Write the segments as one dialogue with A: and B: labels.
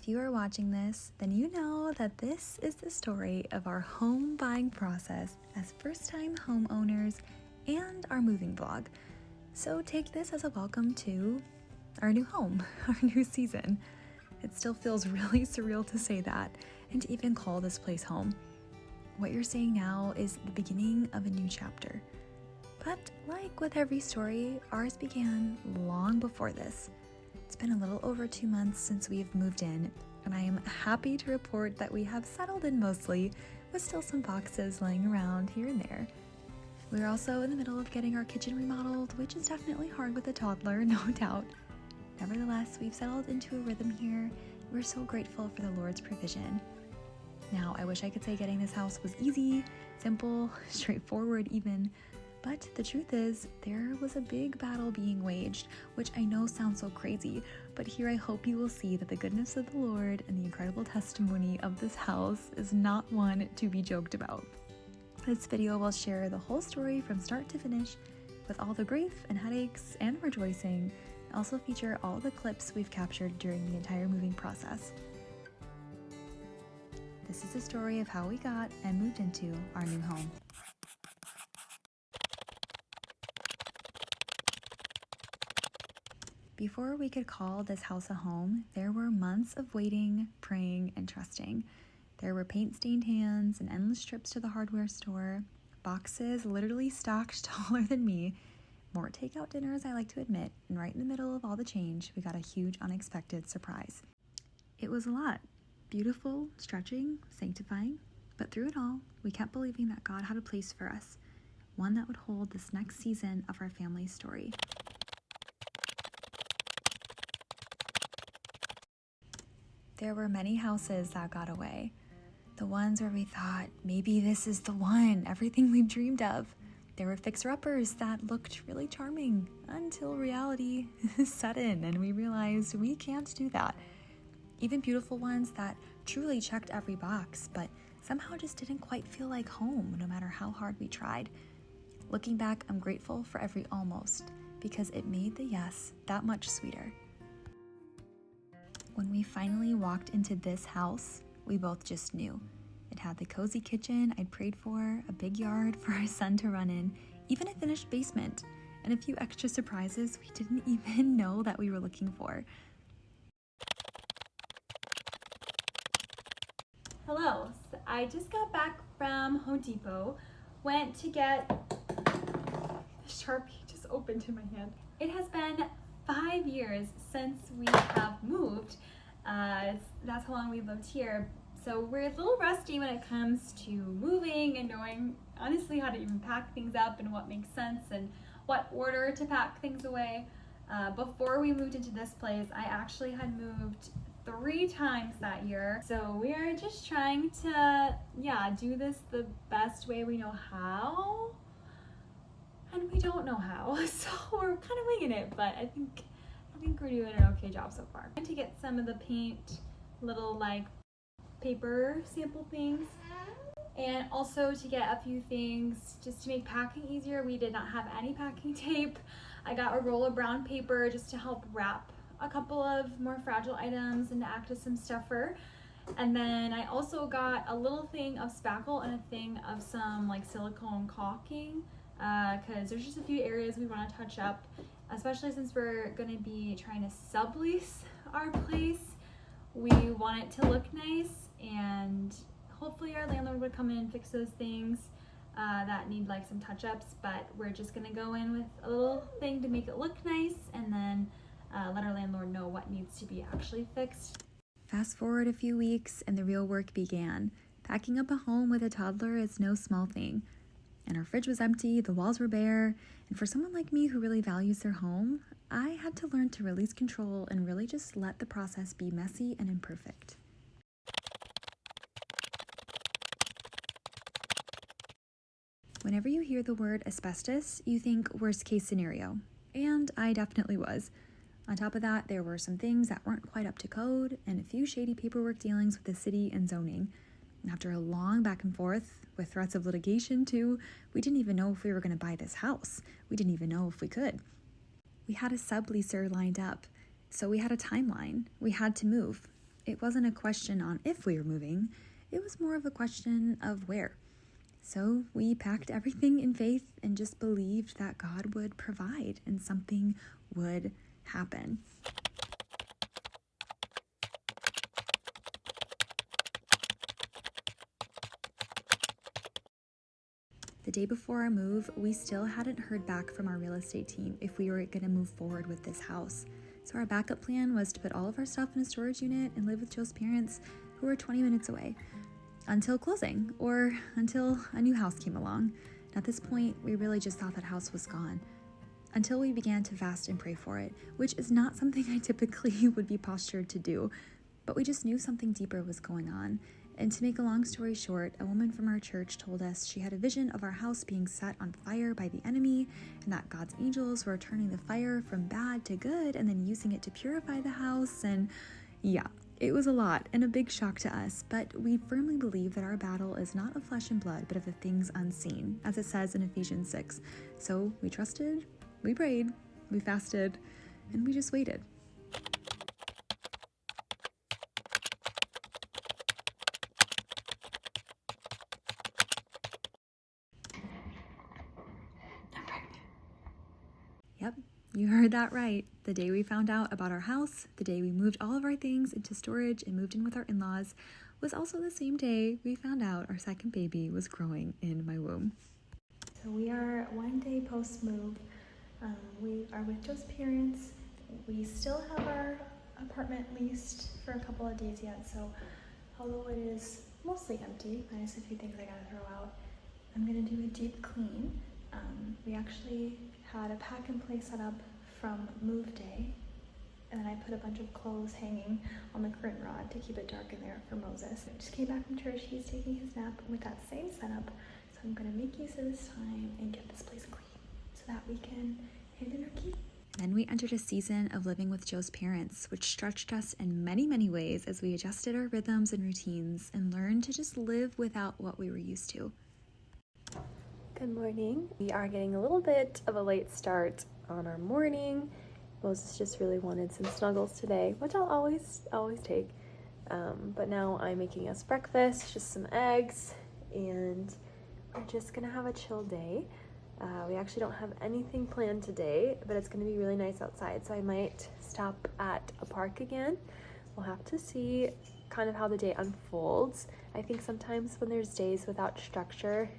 A: If you are watching this, then you know that this is the story of our home buying process as first-time homeowners and our moving vlog. So take this as a welcome to our new home, our new season. It still feels really surreal to say that and to even call this place home. What you're seeing now is the beginning of a new chapter. But like with every story, ours began long before this. It's been a little over 2 months since we've moved in, and I am happy to report that we have settled in mostly, with still some boxes laying around here and there. We're also in the middle of getting our kitchen remodeled, which is definitely hard with a toddler, no doubt. Nevertheless, we've settled into a rhythm here. We're so grateful for the Lord's provision. Now, I wish I could say getting this house was easy, simple, straightforward even, but the truth is, there was a big battle being waged, which I know sounds so crazy, but here I hope you will see that the goodness of the Lord and the incredible testimony of this house is not one to be joked about. This video will share the whole story from start to finish, with all the grief and headaches and rejoicing, and also feature all the clips we've captured during the entire moving process. This is the story of how we got and moved into our new home. Before we could call this house a home, there were months of waiting, praying, and trusting. There were paint-stained hands and endless trips to the hardware store, boxes literally stacked taller than me, more takeout dinners I like to admit, and right in the middle of all the change, we got a huge unexpected surprise. It was a lot. Beautiful, stretching, sanctifying, but through it all, we kept believing that God had a place for us, one that would hold this next season of our family's story. There were many houses that got away. The ones where we thought, maybe this is the one, everything we've dreamed of. There were fixer-uppers that looked really charming until reality set in and we realized we can't do that. Even beautiful ones that truly checked every box, but somehow just didn't quite feel like home no matter how hard we tried. Looking back, I'm grateful for every almost, because it made the yes that much sweeter. When we finally walked into this house, we both just knew. It had the cozy kitchen I'd prayed for, a big yard for our son to run in, even a finished basement, and a few extra surprises we didn't even know that we were looking for.
B: Hello, so I just got back from Home Depot, went to get the Sharpie just opened in my hand. It has been 5 years since we have moved. That's how long we've lived here. So we're a little rusty when it comes to moving and knowing honestly how to even pack things up and what makes sense and what order to pack things away. Before we moved into this place, I actually had moved 3 times that year. So we are just trying to, do this the best way we know how. And we don't know how, so we're kind of winging it, but I think we're doing an okay job so far. I'm trying to get some of the paint, little like paper sample things, and also to get a few things just to make packing easier. We did not have any packing tape. I got a roll of brown paper just to help wrap a couple of more fragile items and to act as some stuffer. And then I also got a little thing of spackle and a thing of some like silicone caulking, because there's just a few areas we want to touch up, especially since we're going to be trying to sublease our place. We want it to look nice, and hopefully our landlord would come in and fix those things that need like some touch-ups, but we're just going to go in with a little thing to make it look nice and then let our landlord know what needs to be actually fixed.
A: Fast forward a few weeks and the real work began. Packing up a home with a toddler is no small thing. And our fridge was empty, the walls were bare, and for someone like me who really values their home, I had to learn to release control and really just let the process be messy and imperfect. Whenever you hear the word asbestos, you think worst case scenario, and I definitely was. On top of that, there were some things that weren't quite up to code and a few shady paperwork dealings with the city and zoning. And after a long back and forth, with threats of litigation too, we didn't even know if we were going to buy this house. We didn't even know if we could. We had a subleaser lined up, so we had a timeline. We had to move. it wasn't a question on if we were moving, it was more of a question of where. So we packed everything in faith and just believed that God would provide and something would happen. The day before our move, we still hadn't heard back from our real estate team if we were going to move forward with this house. So our backup plan was to put all of our stuff in a storage unit and live with Joe's parents, who were 20 minutes away, until closing or until a new house came along. And at this point, we really just thought that house was gone, until we began to fast and pray for it, which is not something I typically would be postured to do, but we just knew something deeper was going on. And to make a long story short, a woman from our church told us she had a vision of our house being set on fire by the enemy, and that God's angels were turning the fire from bad to good and then using it to purify the house. And yeah, it was a lot and a big shock to us, but we firmly believe that our battle is not of flesh and blood, but of the things unseen, as it says in Ephesians 6. So we trusted, we prayed, we fasted, and we just waited. Yep, you heard that right. The day we found out about our house, the day we moved all of our things into storage and moved in with our in-laws, was also the same day we found out our second baby was growing in my womb.
C: So we are one day post-move. We are with Joe's parents. We still have our apartment leased for a couple of days yet, so although it is mostly empty, minus a few things I gotta throw out, I'm gonna do a deep clean. We actually had a pack and play set up from move day, and then I put a bunch of clothes hanging on the curtain rod to keep it dark in there for Moses. I just came back from church. He's taking his nap with that same setup, so I'm gonna make use of this time and get this place clean so that we can hand in our key.
A: Then we entered a season of living with Joe's parents, which stretched us in many, many ways as we adjusted our rhythms and routines and learned to just live without what we were used to.
D: Good morning. We are getting a little bit of a late start on our morning. Moses just really wanted some snuggles today, which I'll always take. But now I'm making us breakfast, just some eggs, and we're just gonna have a chill day. We actually don't have anything planned today, but it's gonna be really nice outside, so I might stop at a park again. We'll have to see kind of how the day unfolds. I think sometimes when there's days without structure,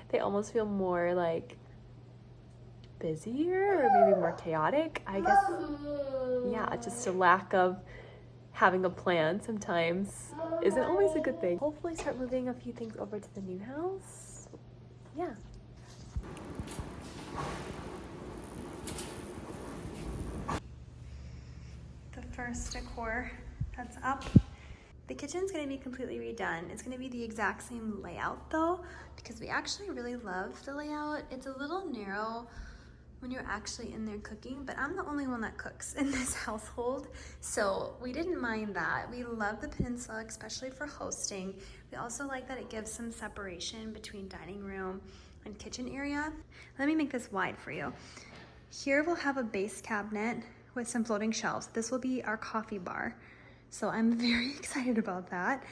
D: they almost feel more like busier or maybe more chaotic. I guess, yeah, just a lack of having a plan sometimes isn't always a good thing. Hopefully start moving a few things over to the new house. Yeah.
C: The first decor that's up. The kitchen's gonna be completely redone. It's gonna be the exact same layout though, because we actually really love the layout. It's a little narrow when you're actually in there cooking, but I'm the only one that cooks in this household, so we didn't mind that. We love the peninsula, especially for hosting. We also like that it gives some separation between dining room and kitchen area. Let me make this wide for you. Here we'll have a base cabinet with some floating shelves. This will be our coffee bar. So I'm very excited about that.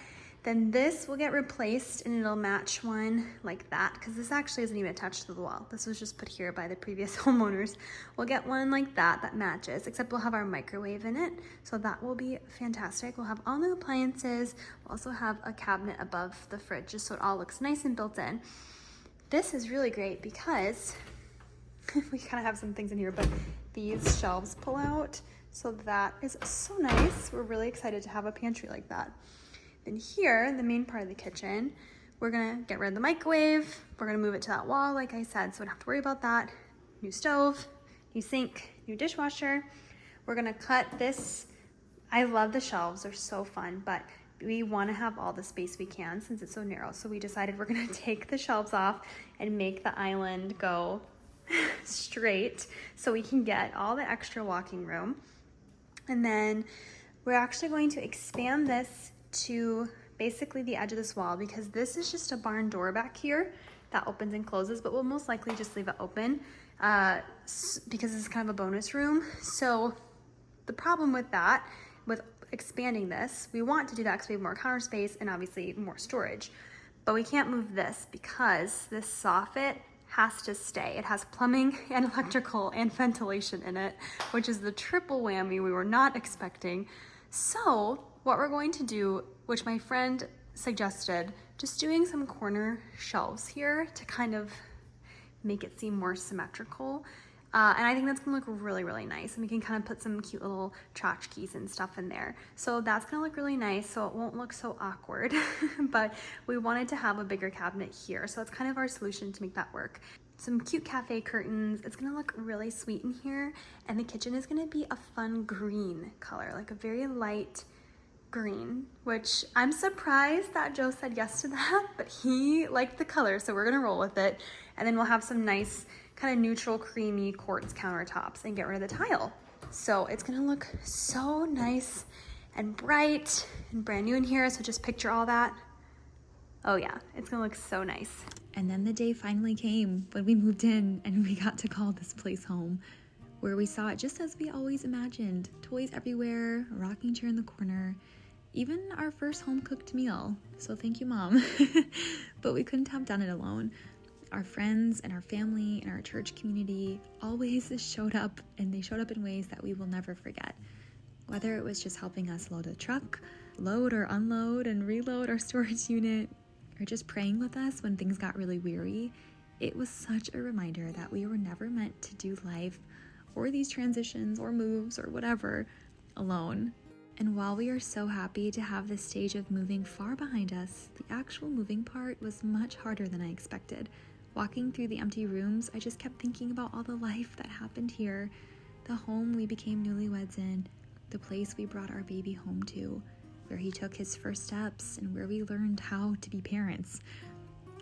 C: Then this will get replaced and it'll match one like that, because this actually isn't even attached to the wall. This was just put here by the previous homeowners. We'll get one like that matches, except we'll have our microwave in it. So that will be fantastic. We'll have all new appliances. We'll also have a cabinet above the fridge, just so it all looks nice and built in. This is really great because we kind of have some things in here, but these shelves pull out. So that is so nice. We're really excited to have a pantry like that. Then here, the main part of the kitchen, we're gonna get rid of the microwave. We're gonna move it to that wall, like I said, so we don't have to worry about that. New stove, new sink, new dishwasher. We're gonna cut this. I love the shelves, they're so fun, but we wanna have all the space we can since it's so narrow. So we decided we're gonna take the shelves off and make the island go straight so we can get all the extra walking room. And then we're actually going to expand this to basically the edge of this wall, because this is just a barn door back here that opens and closes, but we'll most likely just leave it open because this is kind of a bonus room. So the problem with that, with expanding this. We want to do that because we have more counter space and obviously more storage. But we can't move this because this soffit has to stay. It has plumbing and electrical and ventilation in it, which is the triple whammy we were not expecting. So what we're going to do, which my friend suggested, just doing some corner shelves here to kind of make it seem more symmetrical. And I think that's gonna look really, really nice. And we can kind of put some cute little tchotchkes and stuff in there. So that's gonna look really nice, so it won't look so awkward. But we wanted to have a bigger cabinet here, so that's kind of our solution to make that work. Some cute cafe curtains. It's gonna look really sweet in here. And the kitchen is gonna be a fun green color, like a very light green, which I'm surprised that Joe said yes to that, but he liked the color, so we're gonna roll with it. And then we'll have some nice kind of neutral creamy quartz countertops and get rid of the tile. So it's gonna look so nice and bright and brand new in here, so just picture all that. Oh yeah, it's gonna look so nice.
A: And then the day finally came when we moved in and we got to call this place home, where we saw it just as we always imagined. Toys everywhere, a rocking chair in the corner, even our first home-cooked meal. So thank you, Mom. But we couldn't have done it alone. Our friends and our family and our church community always showed up, and they showed up in ways that we will never forget. Whether it was just helping us load a truck, load or unload and reload our storage unit, or just praying with us when things got really weary, it was such a reminder that we were never meant to do life or these transitions or moves or whatever alone. And while we are so happy to have this stage of moving far behind us, the actual moving part was much harder than I expected. Walking through the empty rooms, I just kept thinking about all the life that happened here, the home we became newlyweds in, the place we brought our baby home to, where he took his first steps and where we learned how to be parents.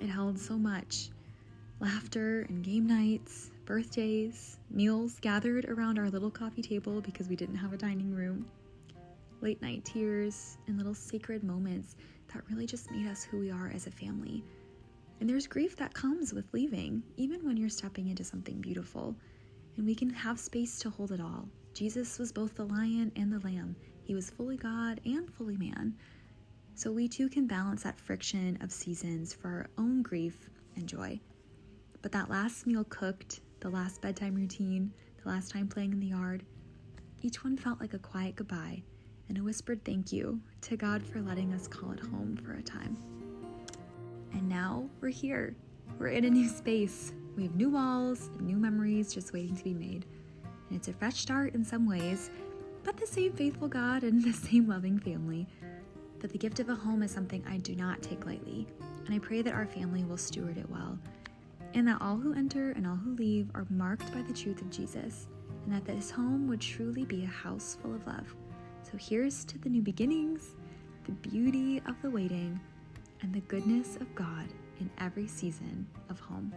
A: It held so much. Laughter and game nights, birthdays, meals gathered around our little coffee table because we didn't have a dining room, late night tears, and little sacred moments that really just made us who we are as a family. And there's grief that comes with leaving, even when you're stepping into something beautiful. And we can have space to hold it all. Jesus was both the lion and the lamb. He was fully God and fully man. So we too can balance that friction of seasons for our own grief and joy. But that last meal cooked, the last bedtime routine, the last time playing in the yard, each one felt like a quiet goodbye and a whispered thank you to God for letting us call it home for a time. And now we're here. We're in a new space. We have new walls and new memories just waiting to be made. And it's a fresh start in some ways, but the same faithful God and the same loving family. But the gift of a home is something I do not take lightly, and I pray that our family will steward it well, and that all who enter and all who leave are marked by the truth of Jesus, and that this home would truly be a house full of love. So here's to the new beginnings, the beauty of the waiting, and the goodness of God in every season of home.